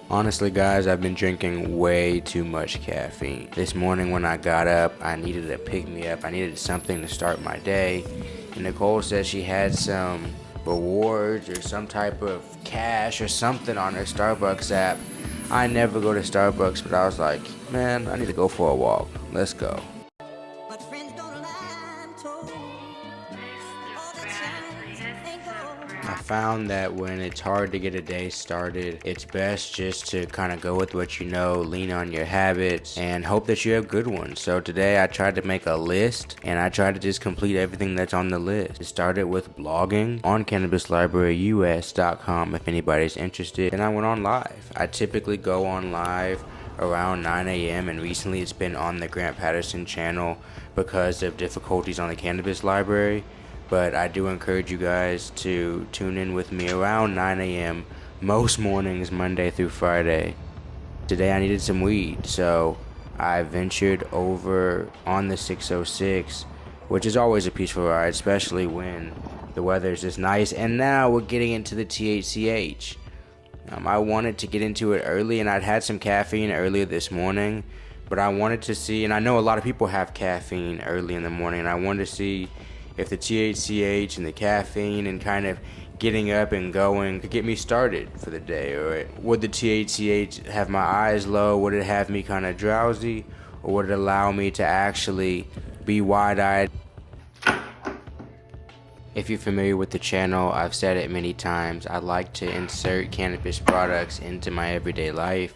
Honestly guys, I've been drinking way too much caffeine. This morning when I got up, I needed a pick-me-up. I needed something to start my day. And Nicole said she had some rewards or some type of cash or something on her Starbucks app. I never go to Starbucks, but I was like, man, I need to go for a walk. Let's go. But friends don't lie, I'm told. I found that when it's hard to get a day started, it's best just to kind of go with what you know, lean on your habits, and hope that you have good ones. So today I tried to make a list, and I tried to just complete everything that's on the list. It started with blogging on CannabisLibraryUS.com if anybody's interested, and I went on live. I typically go on live around 9 a.m. and recently it's been on the Grant Patterson channel because of difficulties on the Cannabis Library. But I do encourage you guys to tune in with me around 9 a.m. most mornings, Monday through Friday. Today I needed some weed, so I ventured over on the 606, which is always a peaceful ride, especially when the weather is just nice. And now we're getting into the THCH. I wanted to get into it early, and I'd had some caffeine earlier this morning, but I wanted to see, and I know a lot of people have caffeine early in the morning, and I wanted to see if the THCH and the caffeine and kind of getting up and going could get me started for the day. Or would the THCH have my eyes low? Would it have me kind of drowsy? Or would it allow me to actually be wide-eyed? If you're familiar with the channel, I've said it many times, I like to insert cannabis products into my everyday life.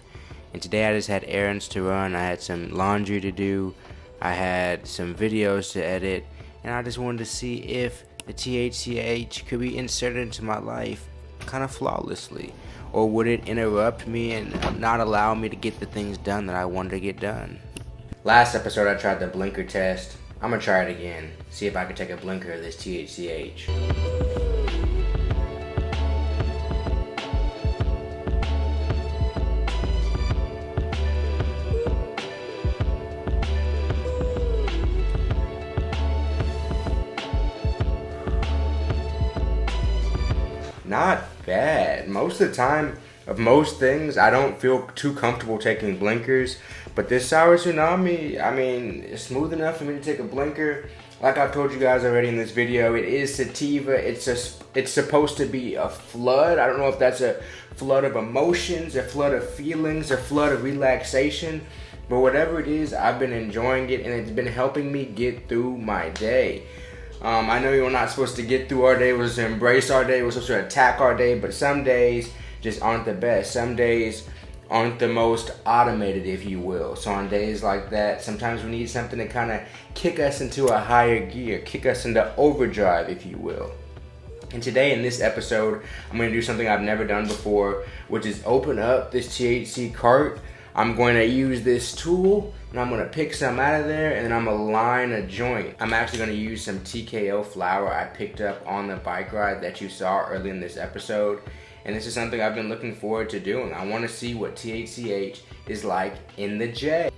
And today I just had errands to run, I had some laundry to do, I had some videos to edit, and I just wanted to see if the THCH could be inserted into my life kind of flawlessly. Or would it interrupt me and not allow me to get the things done that I wanted to get done? Last episode I tried the blinker test. I'm gonna try it again. See if I can take a blinker of this THCH. Not bad. Most of the time, of most things, I don't feel too comfortable taking blinkers. But this Sour Tsunami, I mean, it's smooth enough for me to take a blinker. Like I've told you guys already in this video, it is sativa. It's supposed to be a flood. I don't know if that's a flood of emotions, a flood of feelings, a flood of relaxation. But whatever it is, I've been enjoying it, and it's been helping me get through my day. I know we're not supposed to get through our day, we're supposed to embrace our day, we're supposed to attack our day, but some days just aren't the best. Some days aren't the most automated, if you will. So on days like that, sometimes we need something to kind of kick us into a higher gear, kick us into overdrive, if you will. And today in this episode, I'm going to do something I've never done before, which is open up this THC cart. I'm going to use this tool, and I'm going to pick some out of there, and then I'm going to line a joint. I'm actually going to use some TKO flower I picked up on the bike ride that you saw early in this episode. And this is something I've been looking forward to doing. I want to see what THCH is like in the J.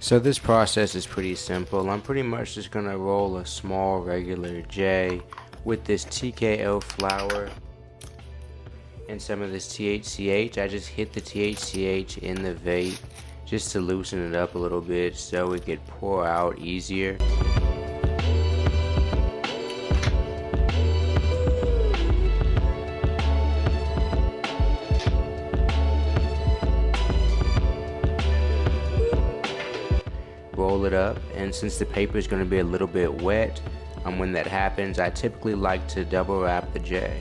So this process is pretty simple. I'm pretty much just going to roll a small regular J with this TKO flower and some of this THCH. I just hit the THCH in the vape just to loosen it up a little bit so it could pour out easier. Roll it up, and since the paper is going to be a little bit wet, when that happens, I typically like to double wrap the J.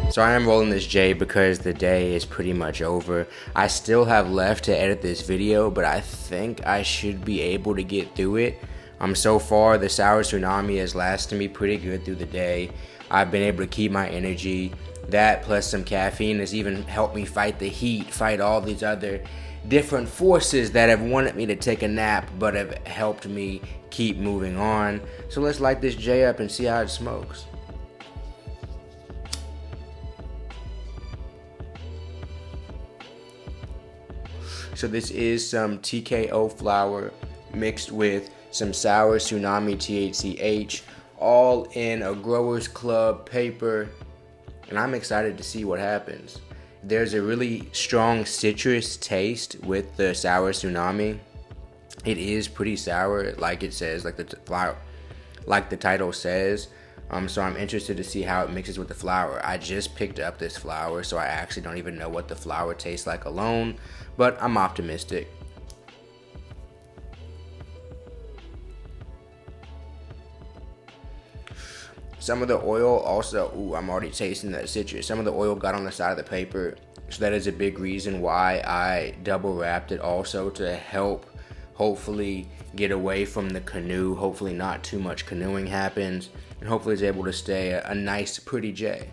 So I am rolling this J because the day is pretty much over. I still have left to edit this video, but I think I should be able to get through it. So far, the Sour Tsunami has lasted me pretty good through the day. I've been able to keep my energy. That plus some caffeine has even helped me fight the heat, fight all these other different forces that have wanted me to take a nap but have helped me keep moving on. So let's light this J up and see how it smokes. So this is some TKO flower mixed with some sour Tsunami THCH, all in a Growers Club paper, and I'm excited to see what happens. There's a really strong citrus taste with the sour Tsunami. It is pretty sour, like it says, like the title says. So I'm interested to see how it mixes with the flower. I just picked up this flower, so I actually don't even know what the flower tastes like alone, but I'm optimistic. Some of the oil also, I'm already tasting that citrus. Some of the oil got on the side of the paper, so that is a big reason why I double wrapped it also, to help hopefully get away from the canoe. Hopefully not too much canoeing happens, and hopefully it's able to stay a nice pretty J.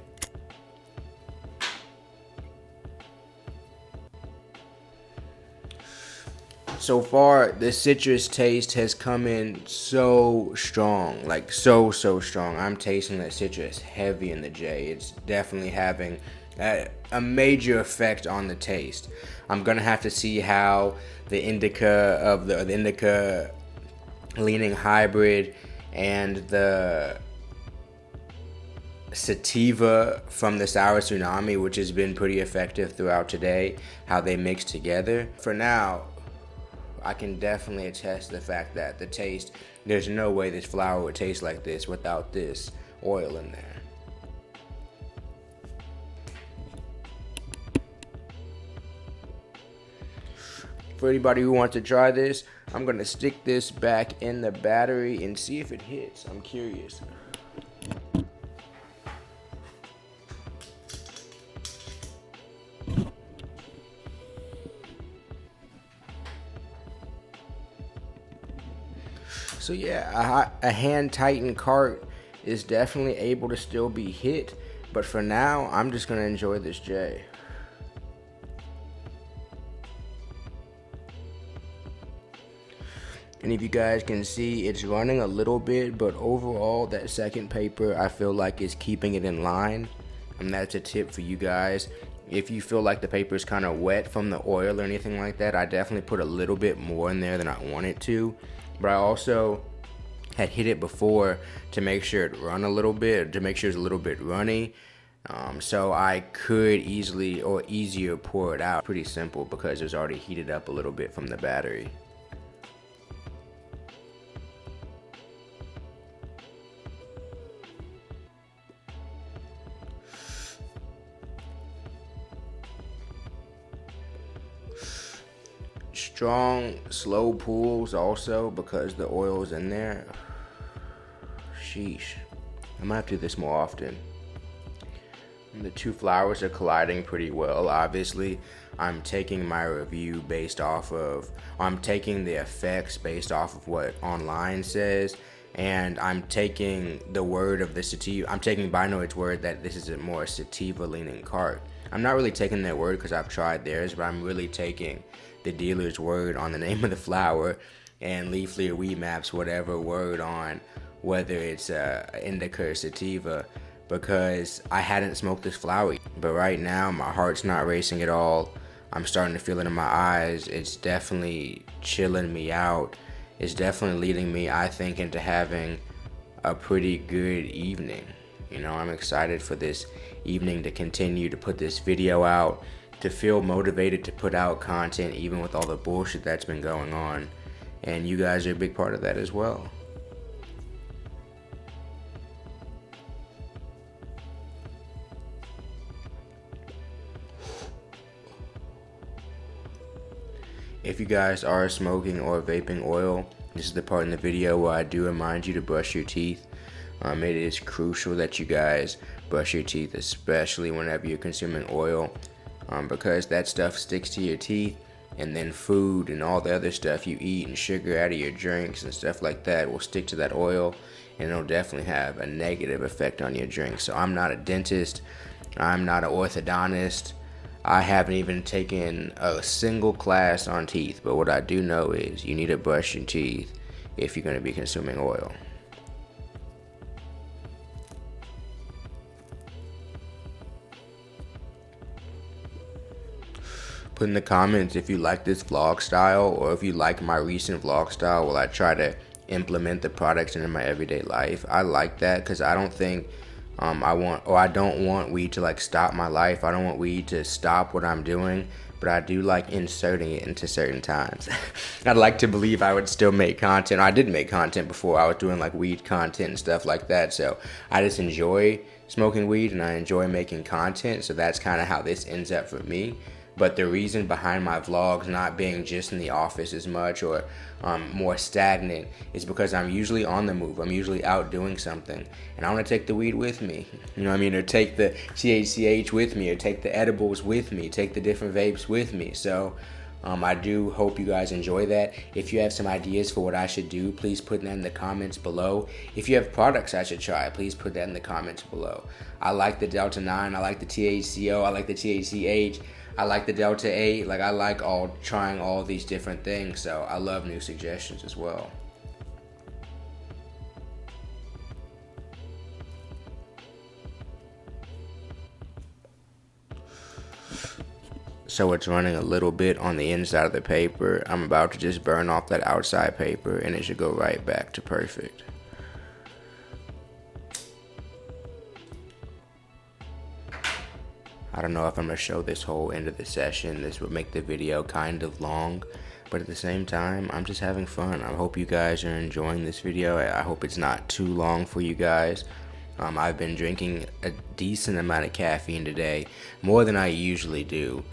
So far, the citrus taste has come in so strong, like so strong. I'm tasting that citrus heavy in the J. It's definitely having a major effect on the taste. I'm gonna have to see how the indica leaning hybrid and the sativa from the sour Tsunami, which has been pretty effective throughout today, how they mix together. For now, I can definitely attest to the fact that the taste, there's no way this flower would taste like this without this oil in there. For anybody who wants to try this, I'm going to stick this back in the battery and see if it hits. I'm curious. So yeah, a hand-tightened cart is definitely able to still be hit, but for now, I'm just going to enjoy this J. And if you guys can see, it's running a little bit, but overall, that second paper, I feel like is keeping it in line. And that's a tip for you guys. If you feel like the paper is kind of wet from the oil or anything like that, I definitely put a little bit more in there than I want it to. But I also had hit it before to make sure it run a little bit, to make sure it's a little bit runny. So I could easily or easier pour it out. Pretty simple because it was already heated up a little bit from the battery. Strong, slow pulls also because the oil's in there. Sheesh. I might have to do this more often. The two flowers are colliding pretty well. Obviously, I'm taking my review based off of, I'm taking the effects based off of what online says, and I'm taking the word of the sativa. I'm taking Binoid's word that this is a more sativa leaning cart. I'm not really taking their word because I've tried theirs, but I'm really taking the dealer's word on the name of the flower and Leafly or Weed Maps, whatever word on whether it's indica or sativa, because I hadn't smoked this flower. But right now, my heart's not racing at all. I'm starting to feel it in my eyes. It's definitely chilling me out. It's definitely leading me, I think, into having a pretty good evening. You know, I'm excited for this evening to continue to put this video out, to feel motivated to put out content even with all the bullshit that's been going on. And you guys are a big part of that as well. If you guys are smoking or vaping oil, this is the part in the video where I do remind you to brush your teeth. It is crucial that you guys brush your teeth, especially whenever you're consuming oil, because that stuff sticks to your teeth, and then food and all the other stuff you eat and sugar out of your drinks and stuff like that will stick to that oil, and it'll definitely have a negative effect on your drink. So I'm not a dentist, I'm not an orthodontist, I haven't even taken a single class on teeth, but what I do know is you need to brush your teeth if you're going to be consuming oil. Put in the comments if you like this vlog style, or if you like my recent vlog style where I try to implement the products into my everyday life. I like that because I don't think I don't want weed to like stop my life. I don't want weed to stop what I'm doing, but I do like inserting it into certain times. I'd like to believe I would still make content. I did make content before. I was doing like weed content and stuff like that. So I just enjoy smoking weed and I enjoy making content. So that's kind of how this ends up for me. But the reason behind my vlogs not being just in the office as much or more stagnant is because I'm usually on the move. I'm usually out doing something. And I want to take the weed with me. You know what I mean? Or take the THCH with me. Or take the edibles with me. Take the different vapes with me. So I do hope you guys enjoy that. If you have some ideas for what I should do, please put that in the comments below. If you have products I should try, please put that in the comments below. I like the Delta 9. I like the THCO. I like the THCH. I like the Delta 8, like I like trying all these different things, so I love new suggestions as well. So it's running a little bit on the inside of the paper. I'm about to just burn off that outside paper and it should go right back to perfect. I don't know if I'm going to show this whole end of the session. This would make the video kind of long, but at the same time, I'm just having fun. I hope you guys are enjoying this video. I hope it's not too long for you guys. I've been drinking a decent amount of caffeine today, more than I usually do.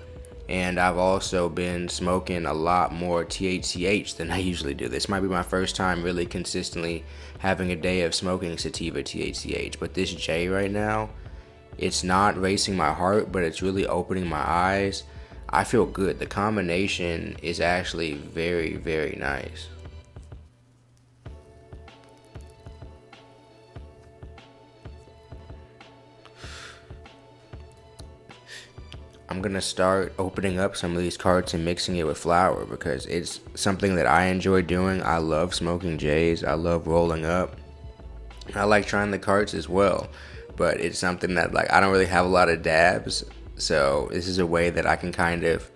And I've also been smoking a lot more THCH than I usually do. This might be my first time really consistently having a day of smoking Sativa THCH, but this J right now, it's not racing my heart, but it's really opening my eyes. I feel good. The combination is actually very, very nice. I'm going to start opening up some of these carts and mixing it with flour because it's something that I enjoy doing. I love smoking J's. I love rolling up. I like trying the carts as well. But it's something that like I don't really have a lot of dabs, so this is a way that I can kind of,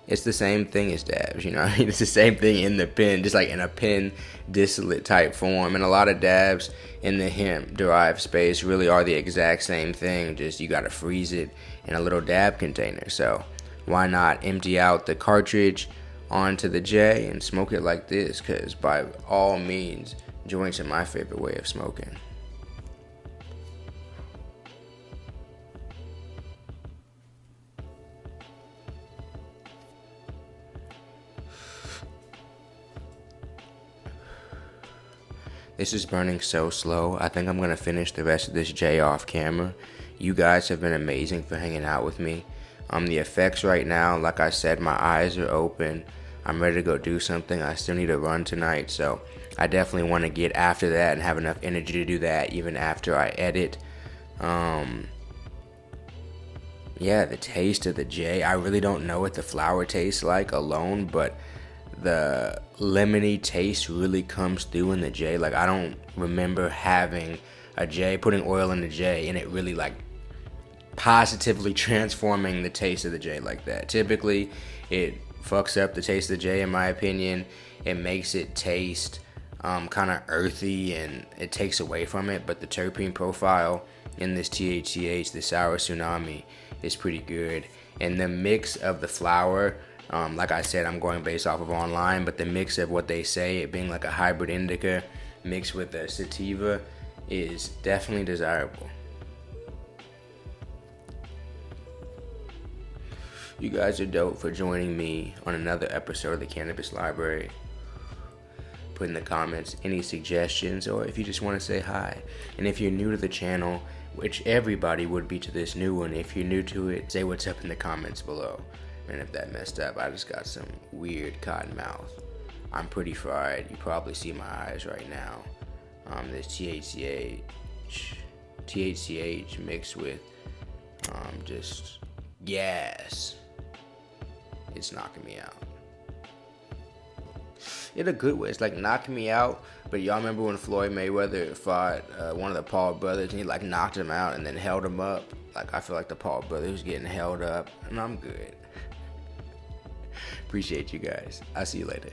it's the same thing as dabs, you know what I mean? It's the same thing in the pen, just like in a pen distillate type form, and a lot of dabs in the hemp derived space really are the exact same thing, just you gotta freeze it in a little dab container. So why not empty out the cartridge onto the J and smoke it like this, because by all means joints are my favorite way of smoking. This is burning so slow. I think I'm going to finish the rest of this J off camera. You guys have been amazing for hanging out with me. The effects right now, like I said, my eyes are open. I'm ready to go do something. I still need to run tonight, so I definitely want to get after that and have enough energy to do that even after I edit. Yeah, the taste of the J. I really don't know what the flower tastes like alone, but the lemony taste really comes through in the J. Like I don't remember having a J, putting oil in the J, and it really like positively transforming the taste of the J like that. Typically, it fucks up the taste of the J in my opinion. It makes it taste kind of earthy and it takes away from it, but the terpene profile in this THCH, the Sour Tsunami, is pretty good. And the mix of the flower, like I said, I'm going based off of online, but the mix of what they say, it being like a hybrid indica mixed with a sativa, is definitely desirable. You guys are dope for joining me on another episode of the Cannabis Library. Put in the comments any suggestions or if you just want to say hi. And if you're new to the channel, which everybody would be to this new one, if you're new to it, say what's up in the comments below. And if that messed up, I just got some weird cotton mouth. I'm pretty fried. You probably see my eyes right now. This THCH mixed with just gas. it's knocking me out. In a good way. It's like knocking me out. But y'all remember when Floyd Mayweather fought one of the Paul brothers and he like knocked him out and then held him up? Like, I feel like the Paul brother was getting held up, and I'm good. Appreciate you guys. I'll see you later.